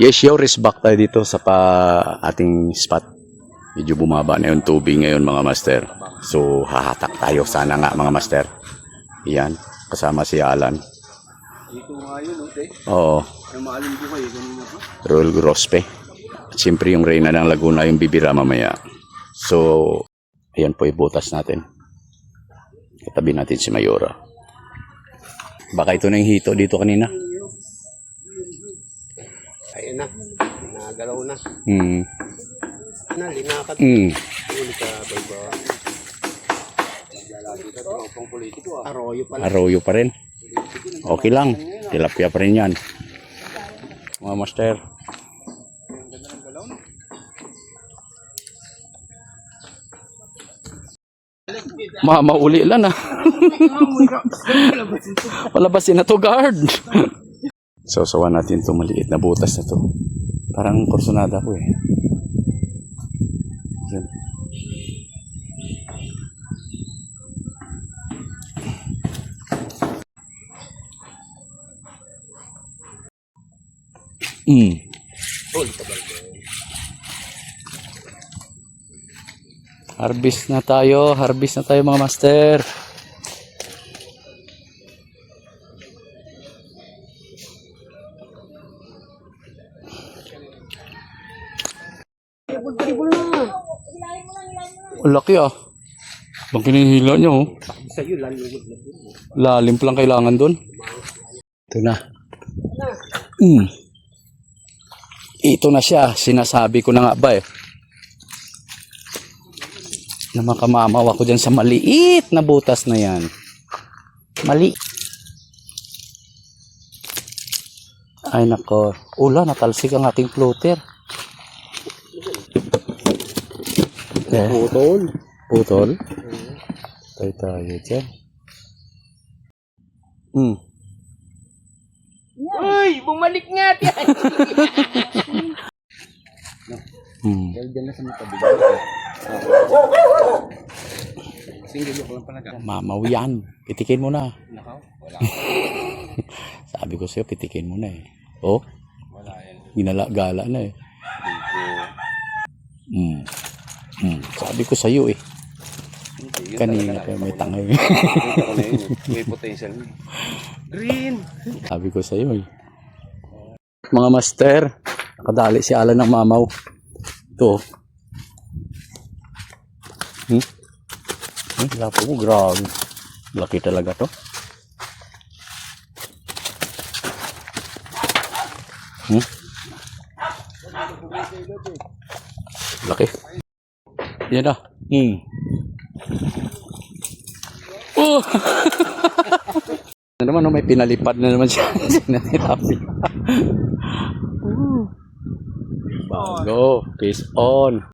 Yes, yo, race back tayo dito sa ating spot. Medyo bumaba na yung tubig ngayon mga master. So, hahatak tayo sana nga mga master. Yan, kasama si Alan. Dito nga yun, okay? Oo, Ang maalim ko kayo, ganun na po. Royal Grospe. At siyempre yung Reyna ng Laguna yung bibira mamaya. So, ayan po ibutas natin. Katabi natin si Mayora. Baka ito na yung hito dito kanina. Ayun na, nagalaw na. Linakad. Uli ka, bago. Dito ito, pang politiko. Arroyo pala. Arroyo pa rin. Okay lang. Tilapia pa rin yan. Mga master. Mauli lang ah. Palabasin na to guard. So, sawa natin itong maliit na butas na to. Parang kursunada ko eh. Yan. Harvest na tayo mga master. Ang laki ah. Bang kinihila nyo oh. Lalim pa lang kailangan doon. Ito na. Ito na siya. Sinasabi ko na nga ba eh. Na makamamaw ako dyan sa maliit na butas na yan. Mali. Ay nako. Ula, natalsik ang aking floater. Putol. Putol? Tayo dyan. Uy, bumalik nga yan. Dyan na sa mga tabi. Single ko lang pala ka. Mamaw yan. Pitikin mo na. Nakaw? Wala. Sabi ko sa'yo, pitikin mo na eh. Oh? Wala yan. Ginala-gala na eh. Sabi ko sa'yo eh. Kanina pa may tangay. May potential mo. Green! Sabi ko sa'yo eh. Mga master, nakadali si Alan ng mamaw. Ito. Lapo ko, grabe. Laki talaga to. Laki. Yan na. Oh! Ano naman, may pinalipad na naman siya. Bago. Peace on.